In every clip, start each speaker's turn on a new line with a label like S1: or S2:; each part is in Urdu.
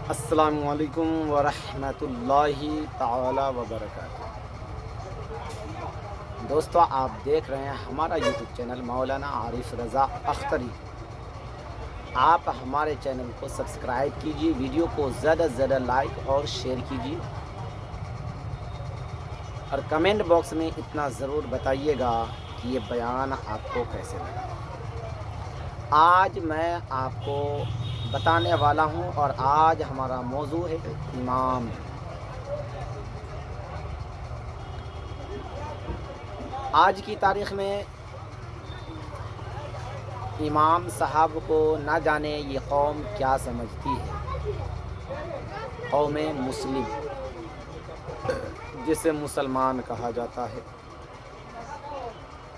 S1: السلام علیکم ورحمۃ اللہ تعالی وبرکاتہ۔ دوستو، آپ دیکھ رہے ہیں ہمارا یوٹیوب چینل مولانا عارف رضا اختری۔ آپ ہمارے چینل کو سبسکرائب کیجیے، ویڈیو کو زیادہ سے زیادہ لائک اور شیئر کیجیے، اور کمنٹ باکس میں اتنا ضرور بتائیے گا کہ یہ بیان آپ کو کیسے لگا۔ آج میں آپ کو بتانے والا ہوں، اور آج ہمارا موضوع ہے امام۔ آج کی تاریخ میں امام صاحب کو نہ جانے یہ قوم کیا سمجھتی ہے۔ قوم مسلم، جسے مسلمان کہا جاتا ہے۔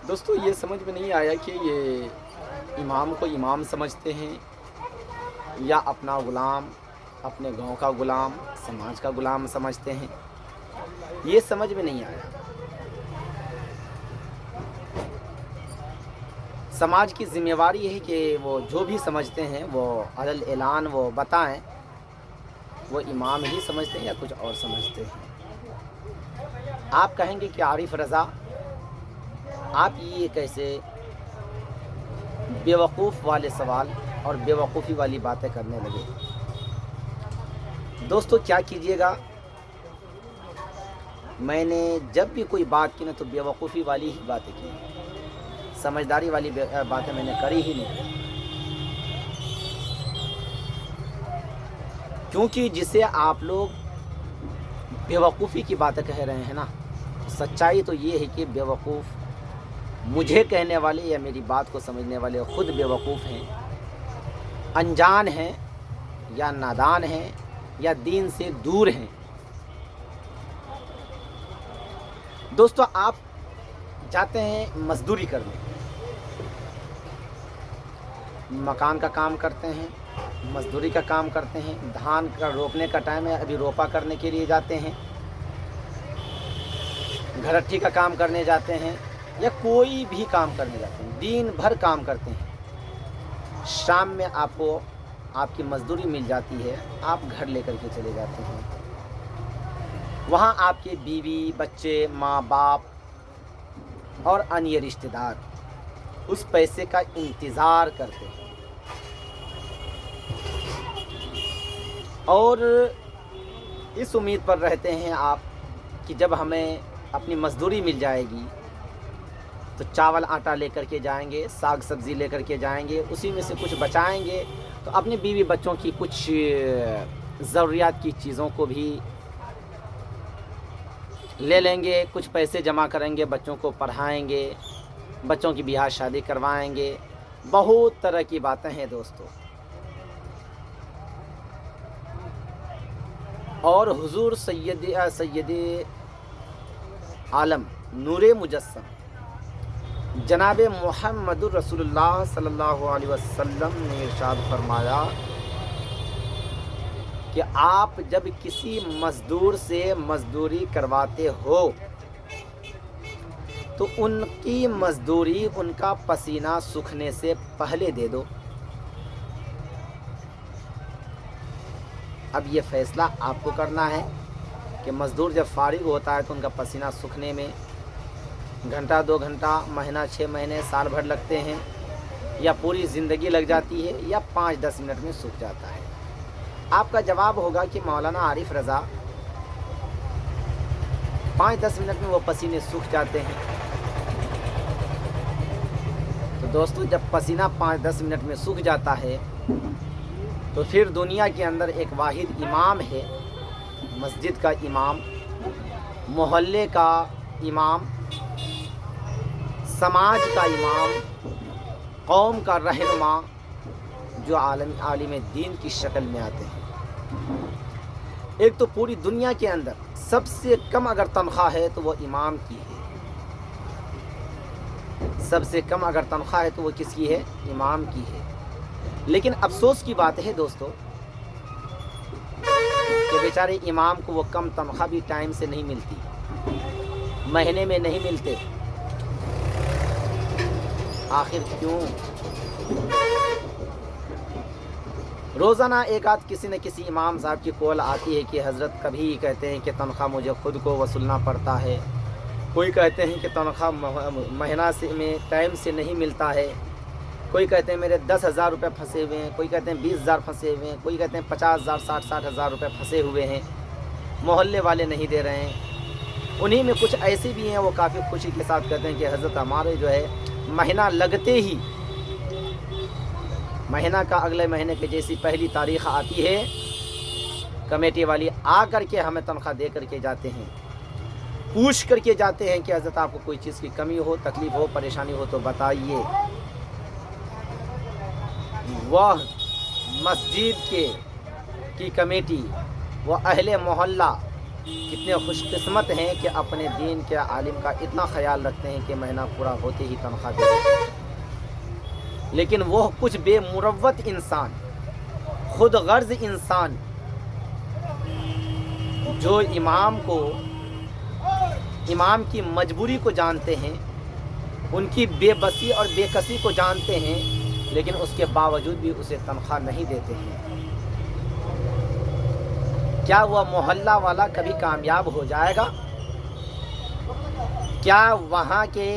S1: دوستو، یہ سمجھ میں نہیں آیا کہ یہ امام کو امام سمجھتے ہیں یا اپنا غلام، اپنے گاؤں کا غلام، سماج کا غلام سمجھتے ہیں۔ یہ سمجھ میں نہیں آیا۔ سماج کی ذمہ داری ہے کہ وہ جو بھی سمجھتے ہیں وہ علی الاعلان وہ بتائیں، وہ امام ہی سمجھتے ہیں یا کچھ اور سمجھتے ہیں۔ آپ کہیں گے کہ عارف رضا، آپ یہ کیسے بیوقوف والے سوال اور بیوقوفی والی باتیں کرنے لگے؟ دوستو، کیا کیجئے گا، میں نے جب بھی کوئی بات کی نا تو بیوقوفی والی ہی باتیں کی، سمجھداری والی باتیں میں نے کری ہی نہیں، کیونکہ جسے آپ لوگ بیوقوفی کی باتیں کہہ رہے ہیں نا، سچائی تو یہ ہے کہ بیوقوف مجھے کہنے والے یا میری بات کو سمجھنے والے خود بیوقوف ہیں، انجان ہیں یا نادان ہیں یا دین سے دور ہیں۔ دوستو، آپ جاتے ہیں مزدوری کرنے، مکان کا کام کرتے ہیں، مزدوری کا کام کرتے ہیں، دھان کا روپنے کا ٹائم ہے، ابھی روپا کرنے کے لیے جاتے ہیں، گھرٹھی کا کام کرنے جاتے ہیں، یا کوئی بھی کام کرنے جاتے ہیں، دن بھر کام کرتے ہیں، شام میں آپ کو آپ کی مزدوری مل جاتی ہے، آپ گھر لے کر کے چلے جاتے ہیں، وہاں آپ کے بیوی، بچے، ماں باپ اور انیہ رشتہ دار اس پیسے کا انتظار کرتے ہیں، اور اس امید پر رہتے ہیں آپ کہ جب ہمیں اپنی مزدوری مل جائے گی تو چاول آٹا لے کر کے جائیں گے، ساگ سبزی لے کر کے جائیں گے، اسی میں سے کچھ بچائیں گے تو اپنی بیوی بچوں کی کچھ ضروریات کی چیزوں کو بھی لے لیں گے، کچھ پیسے جمع کریں گے، بچوں کو پڑھائیں گے، بچوں کی بیاہ شادی کروائیں گے، بہت طرح کی باتیں ہیں دوستو۔ اور حضور سید عالم نور مجسم جناب محمد رسول اللہ صلی اللہ علیہ وسلم نے ارشاد فرمایا کہ آپ جب کسی مزدور سے مزدوری کرواتے ہو تو ان کی مزدوری ان کا پسینہ سوکھنے سے پہلے دے دو۔ اب یہ فیصلہ آپ کو کرنا ہے کہ مزدور جب فارغ ہوتا ہے تو ان کا پسینہ سوکھنے میں گھنٹہ 2 گھنٹہ، مہینہ 6 مہینے، سال بھر لگتے ہیں، یا پوری زندگی لگ جاتی ہے، یا 5-10 منٹ میں سوکھ جاتا ہے۔ آپ کا جواب ہوگا کہ مولانا عارف رضا 5-10 منٹ میں وہ پسینے سوکھ جاتے ہیں۔ تو دوستو، جب پسینہ 5-10 منٹ میں سوکھ جاتا ہے تو پھر دنیا کے اندر ایک واحد امام ہے، مسجد کا امام، محلے کا امام، سماج کا امام، قوم کا رہنما، جو عالم دین کی شکل میں آتے ہیں۔ ایک تو پوری دنیا کے اندر سب سے کم اگر تنخواہ ہے تو وہ امام کی ہے، سب سے کم اگر تنخواہ ہے تو وہ کس کی ہے؟ امام کی ہے۔ لیکن افسوس کی بات ہے دوستو کہ بیچارے امام کو وہ کم تنخواہ بھی ٹائم سے نہیں ملتی، مہینے میں نہیں ملتے۔ آخر کیوں؟ روزانہ ایک آدھ کسی نہ کسی امام صاحب کی کال آتی ہے کہ حضرت کبھی کہتے ہیں کہ تنخواہ مجھے خود کو وصولنا پڑتا ہے، کوئی کہتے ہیں کہ تنخواہ مہینہ سے میں ٹائم سے نہیں ملتا ہے، کوئی کہتے ہیں میرے 10,000 روپے پھنسے ہوئے ہیں، کوئی کہتے ہیں 20,000 پھنسے ہوئے ہیں، کوئی کہتے ہیں 50,000 60,000 روپے پھنسے ہوئے ہیں، محلے والے نہیں دے رہے ہیں۔ انہی میں کچھ ایسے بھی ہیں وہ کافی خوشی کے ساتھ کہتے ہیں کہ حضرت ہمارے جو ہے مہینہ لگتے ہی، مہینہ کا اگلے مہینے کے جیسی پہلی تاریخ آتی ہے، کمیٹی والی آ کر کے ہمیں تنخواہ دے کر کے جاتے ہیں، پوچھ کر کے جاتے ہیں کہ حضرت آپ کو کوئی چیز کی کمی ہو، تکلیف ہو، پریشانی ہو تو بتائیے۔ وہ مسجد کی کمیٹی، وہ اہل محلہ کتنے خوش قسمت ہیں کہ اپنے دین کے عالم کا اتنا خیال رکھتے ہیں کہ مہینہ پورا ہوتے ہی تنخواہ دے دیتے ہیں۔ لیکن وہ کچھ بے مروت انسان، خود غرض انسان، جو امام کی مجبوری کو جانتے ہیں، ان کی بے بسی اور بے کسی کو جانتے ہیں، لیکن اس کے باوجود بھی اسے تنخواہ نہیں دیتے ہیں۔ کیا وہ محلہ والا کبھی کامیاب ہو جائے گا؟ کیا وہاں کے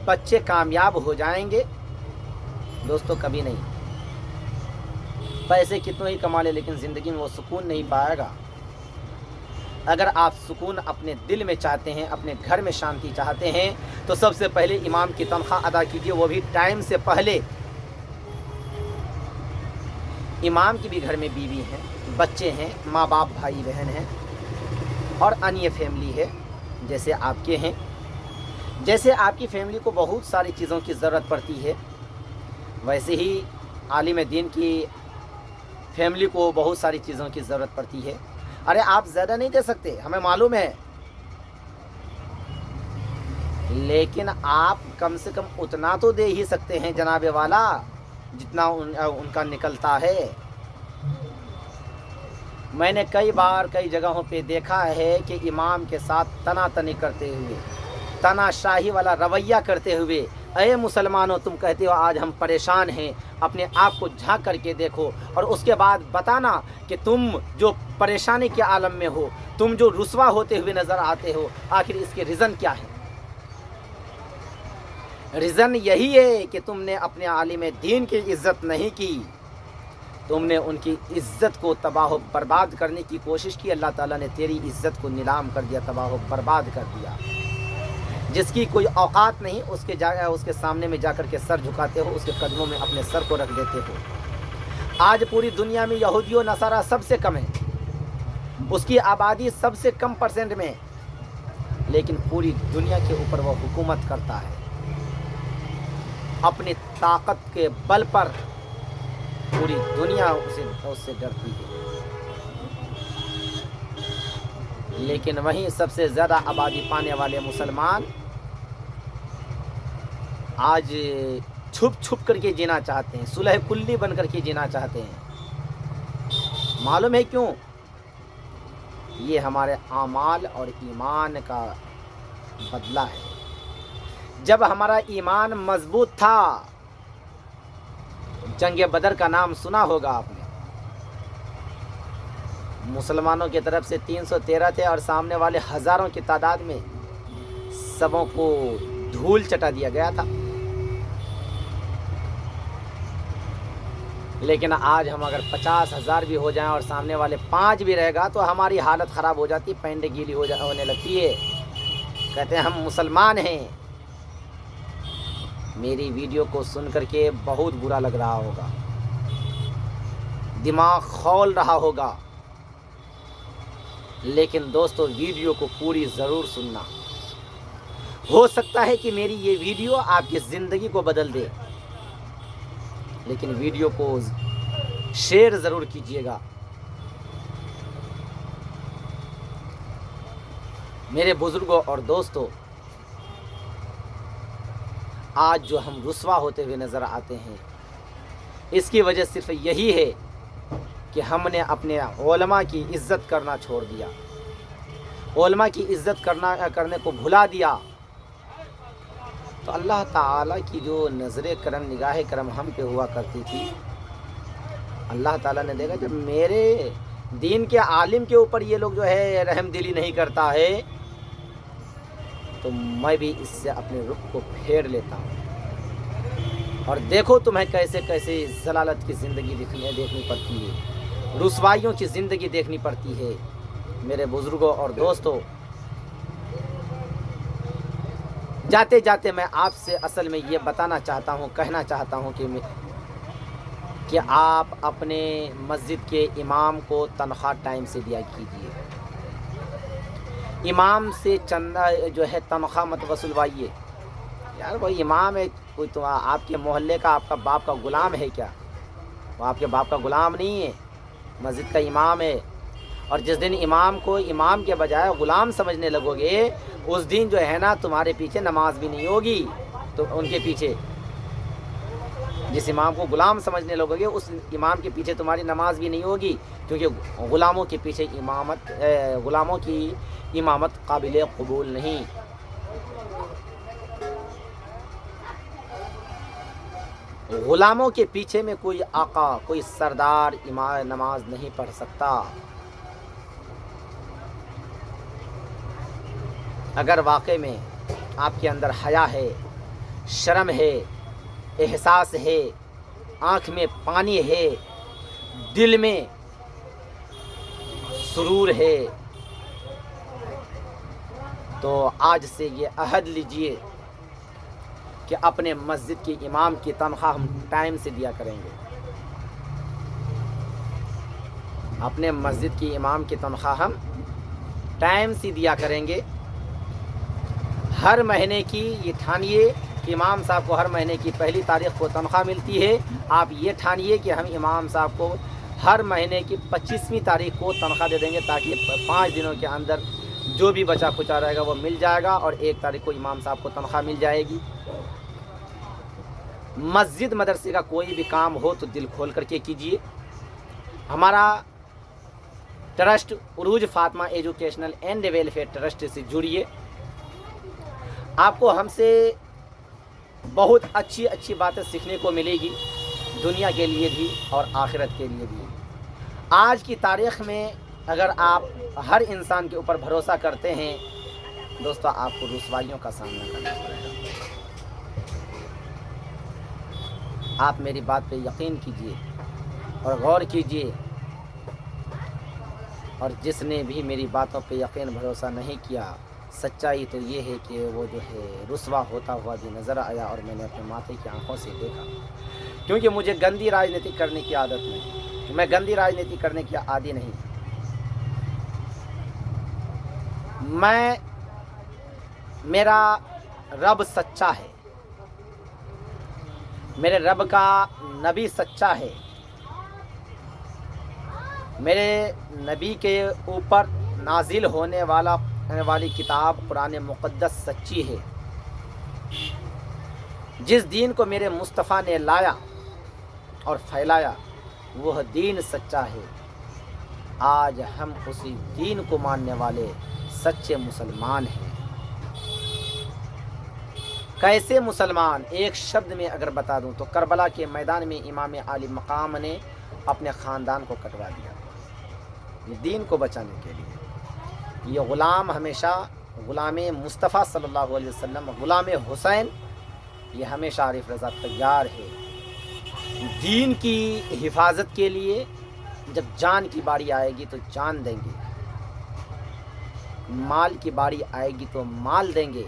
S1: بچے کامیاب ہو جائیں گے؟ دوستو کبھی نہیں۔ پیسے کتنے ہی کما لے لیکن زندگی میں وہ سکون نہیں پائے گا۔ اگر آپ سکون اپنے دل میں چاہتے ہیں، اپنے گھر میں شانتی چاہتے ہیں، تو سب سے پہلے امام کی تنخواہ ادا کیجیے، وہ بھی ٹائم سے پہلے۔ امام کی بھی گھر میں بیوی ہیں، بچے ہیں، ماں باپ، بھائی بہن ہیں، اور انیہ فیملی ہے جیسے آپ کے ہیں۔ جیسے آپ کی فیملی کو بہت ساری چیزوں کی ضرورت پڑتی ہے، ویسے ہی عالم دین کی فیملی کو بہت ساری چیزوں کی ضرورت پڑتی ہے۔ ارے آپ زیادہ نہیں دے سکتے، ہمیں معلوم ہے، لیکن آپ کم سے کم اتنا تو دے ہی سکتے ہیں جناب والا جتنا ان کا نکلتا ہے۔ میں نے کئی بار کئی جگہوں پہ دیکھا ہے کہ امام کے ساتھ تنا تنی کرتے ہوئے، تنا شاہی والا رویہ کرتے ہوئے، اے مسلمانوں تم کہتے ہو آج ہم پریشان ہیں، اپنے آپ کو جھانک کر کے دیکھو، اور اس کے بعد بتانا کہ تم جو پریشانی کے عالم میں ہو، تم جو رسوا ہوتے ہوئے نظر آتے ہو، آخر اس کے ریزن کیا ہے؟ ریزن یہی ہے کہ تم نے اپنے عالم دین کی عزت نہیں کی، تم نے ان کی عزت کو تباہ و برباد کرنے کی کوشش کی، اللہ تعالیٰ نے تیری عزت کو نیلام کر دیا، تباہ و برباد کر دیا۔ جس کی کوئی اوقات نہیں اس کے سامنے میں جا کر کے سر جھکاتے ہو، اس کے قدموں میں اپنے سر کو رکھ دیتے ہو۔ آج پوری دنیا میں یہودی و نصارہ سب سے کم ہے، اس کی آبادی سب سے کم پرسنٹ میں، لیکن پوری دنیا کے اوپر وہ حکومت کرتا ہے، اپنی طاقت کے بل پر پوری دنیا اس سے ڈرتی ہے۔ لیکن وہیں سب سے زیادہ آبادی پانے والے مسلمان آج چھپ چھپ کر کے جینا چاہتے ہیں، صلح کلی بن کر کے جینا چاہتے ہیں۔ معلوم ہے کیوں؟ یہ ہمارے اعمال اور ایمان کا بدلہ ہے۔ جب ہمارا ایمان مضبوط تھا، جنگ بدر کا نام سنا ہوگا آپ نے، مسلمانوں کی طرف سے 313 تھے اور سامنے والے ہزاروں کی تعداد میں، سبوں کو دھول چٹا دیا گیا تھا۔ لیکن آج ہم اگر 50,000 بھی ہو جائیں اور سامنے والے 5 بھی رہے گا تو ہماری حالت خراب ہو جاتی، پینڈ گیلی ہونے لگتی ہے، کہتے ہیں ہم مسلمان ہیں۔ میری ویڈیو کو سن کر کے بہت برا لگ رہا ہوگا، دماغ کھول رہا ہوگا، لیکن دوستو ویڈیو کو پوری ضرور سننا۔ ہو سکتا ہے کہ میری یہ ویڈیو آپ کی زندگی کو بدل دے، لیکن ویڈیو کو شیئر ضرور کیجیے گا۔ میرے بزرگوں اور دوستوں، آج جو ہم رسوا ہوتے ہوئے نظر آتے ہیں، اس کی وجہ صرف یہی ہے کہ ہم نے اپنے علماء کی عزت کرنا چھوڑ دیا، علماء کی عزت کرنے کو بھلا دیا۔ تو اللہ تعالیٰ کی جو نظر کرم، نگاہ کرم ہم پہ ہوا کرتی تھی، اللہ تعالیٰ نے دیکھا جب میرے دین کے عالم کے اوپر یہ لوگ جو ہے رحم دلی نہیں کرتا ہے تو میں بھی اس سے اپنے رخ کو پھیر لیتا ہوں. اور دیکھو تمہیں کیسے کیسے ضلالت کی زندگی دیکھنی پڑتی ہے, رسوائیوں کی زندگی دیکھنی پڑتی ہے. میرے بزرگوں اور دوستوں, جاتے جاتے میں آپ سے اصل میں یہ بتانا چاہتا ہوں, کہنا چاہتا ہوں کہ آپ اپنے مسجد کے امام کو تنخواہ ٹائم سے دیا کیجیے. امام سے چندہ جو ہے تنخواہ مت وصولوائیے. یار وہ امام ہے, کوئی تو آپ کے محلے کا آپ کا باپ کا غلام ہے کیا؟ وہ آپ کے باپ کا غلام نہیں ہے, مسجد کا امام ہے. اور جس دن امام کو امام کے بجائے غلام سمجھنے لگو گے, اس دن جو ہے نا تمہارے پیچھے نماز بھی نہیں ہوگی. تو ان کے پیچھے جس امام کو غلام سمجھنے لگو گے اس امام کے پیچھے تمہاری نماز بھی نہیں ہوگی, کیونکہ غلاموں کے پیچھے غلاموں کی امامت قابل قبول نہیں. غلاموں کے پیچھے میں کوئی آقا, کوئی سردار امام نماز نہیں پڑھ سکتا. اگر واقع میں آپ کے اندر حیا ہے, شرم ہے, احساس ہے, آنکھ میں پانی ہے, دل میں سرور ہے, تو آج سے یہ عہد لیجئے کہ اپنے مسجد کی امام کی تنخواہ ہم ٹائم سے دیا کریں گے. اپنے مسجد کی امام کی تنخواہ ہم ٹائم سے دیا کریں گے. ہر مہینے کی یہ ٹھانیے کہ امام صاحب کو ہر مہینے کی پہلی تاریخ کو تنخواہ ملتی ہے. آپ یہ ٹھانیے کہ ہم امام صاحب کو ہر مہینے کی 25ویں تاریخ کو تنخواہ دے دیں گے, تاکہ 5 دنوں کے اندر جو بھی بچا کھچا رہے گا وہ مل جائے گا, اور 1 تاریخ کو امام صاحب کو تنخواہ مل جائے گی. مسجد مدرسے کا کوئی بھی کام ہو تو دل کھول کر کے کیجیے. ہمارا ٹرسٹ عروج Fatima educational and welfare trust سے جڑیے. آپ کو ہم سے بہت اچھی باتیں سیکھنے کو ملے گی, دنیا کے لیے بھی اور آخرت کے لیے بھی. آج کی تاریخ میں اگر آپ ہر انسان کے اوپر بھروسہ کرتے ہیں دوستو, آپ کو رسوائیوں کا سامنا کرنا پڑے گا. آپ میری بات پہ یقین کیجئے اور غور کیجئے, اور جس نے بھی میری باتوں پہ یقین بھروسہ نہیں کیا, سچائی تو یہ ہے کہ وہ جو ہے رسوا ہوتا ہوا بھی نظر آیا, اور میں نے اپنے ماتھے کی آنکھوں سے دیکھا. کیونکہ مجھے گندی راجنیتی کرنے کی عادت نہیں, میں گندی راجنیتی کرنے کی عادی نہیں. میرا رب سچا ہے, میرے رب کا نبی سچا ہے, میرے نبی کے اوپر نازل ہونے والی کتاب قرآن مقدس سچی ہے. جس دین کو میرے مصطفیٰ نے لایا اور پھیلایا وہ دین سچا ہے. آج ہم اسی دین کو ماننے والے سچے مسلمان ہیں. کیسے مسلمان؟ ایک شبد میں اگر بتا دوں تو کربلا کے میدان میں امام عالی مقام نے اپنے خاندان کو کٹوا دیا دین کو بچانے کے لیے. یہ غلام ہمیشہ غلام مصطفیٰ صلی اللہ علیہ وسلم, غلام حسین, یہ ہمیشہ عارف رضا تیار ہے دین کی حفاظت کے لیے. جب جان کی باری آئے گی تو جان دیں گے, مال کی باری آئے گی تو مال دیں گے,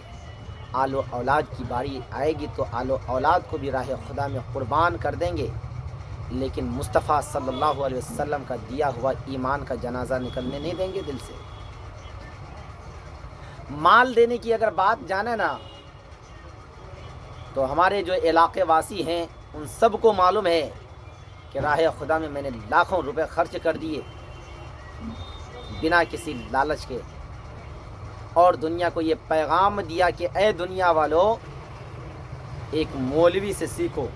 S1: آل و اولاد کی باری آئے گی تو آل و اولاد کو بھی راہ خدا میں قربان کر دیں گے. لیکن مصطفیٰ صلی اللہ علیہ وسلم کا دیا ہوا ایمان کا جنازہ نکلنے نہیں دیں گے دل سے. مال دینے کی اگر بات جانے نا تو ہمارے جو علاقے واسی ہیں ان سب کو معلوم ہے کہ راہ خدا میں نے لاکھوں روپے خرچ کر دیے بنا کسی لالچ کے, اور دنیا کو یہ پیغام دیا کہ اے دنیا والو, ایک مولوی سے سیکھو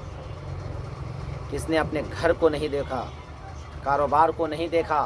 S1: کس نے اپنے گھر کو نہیں دیکھا, کاروبار کو نہیں دیکھا,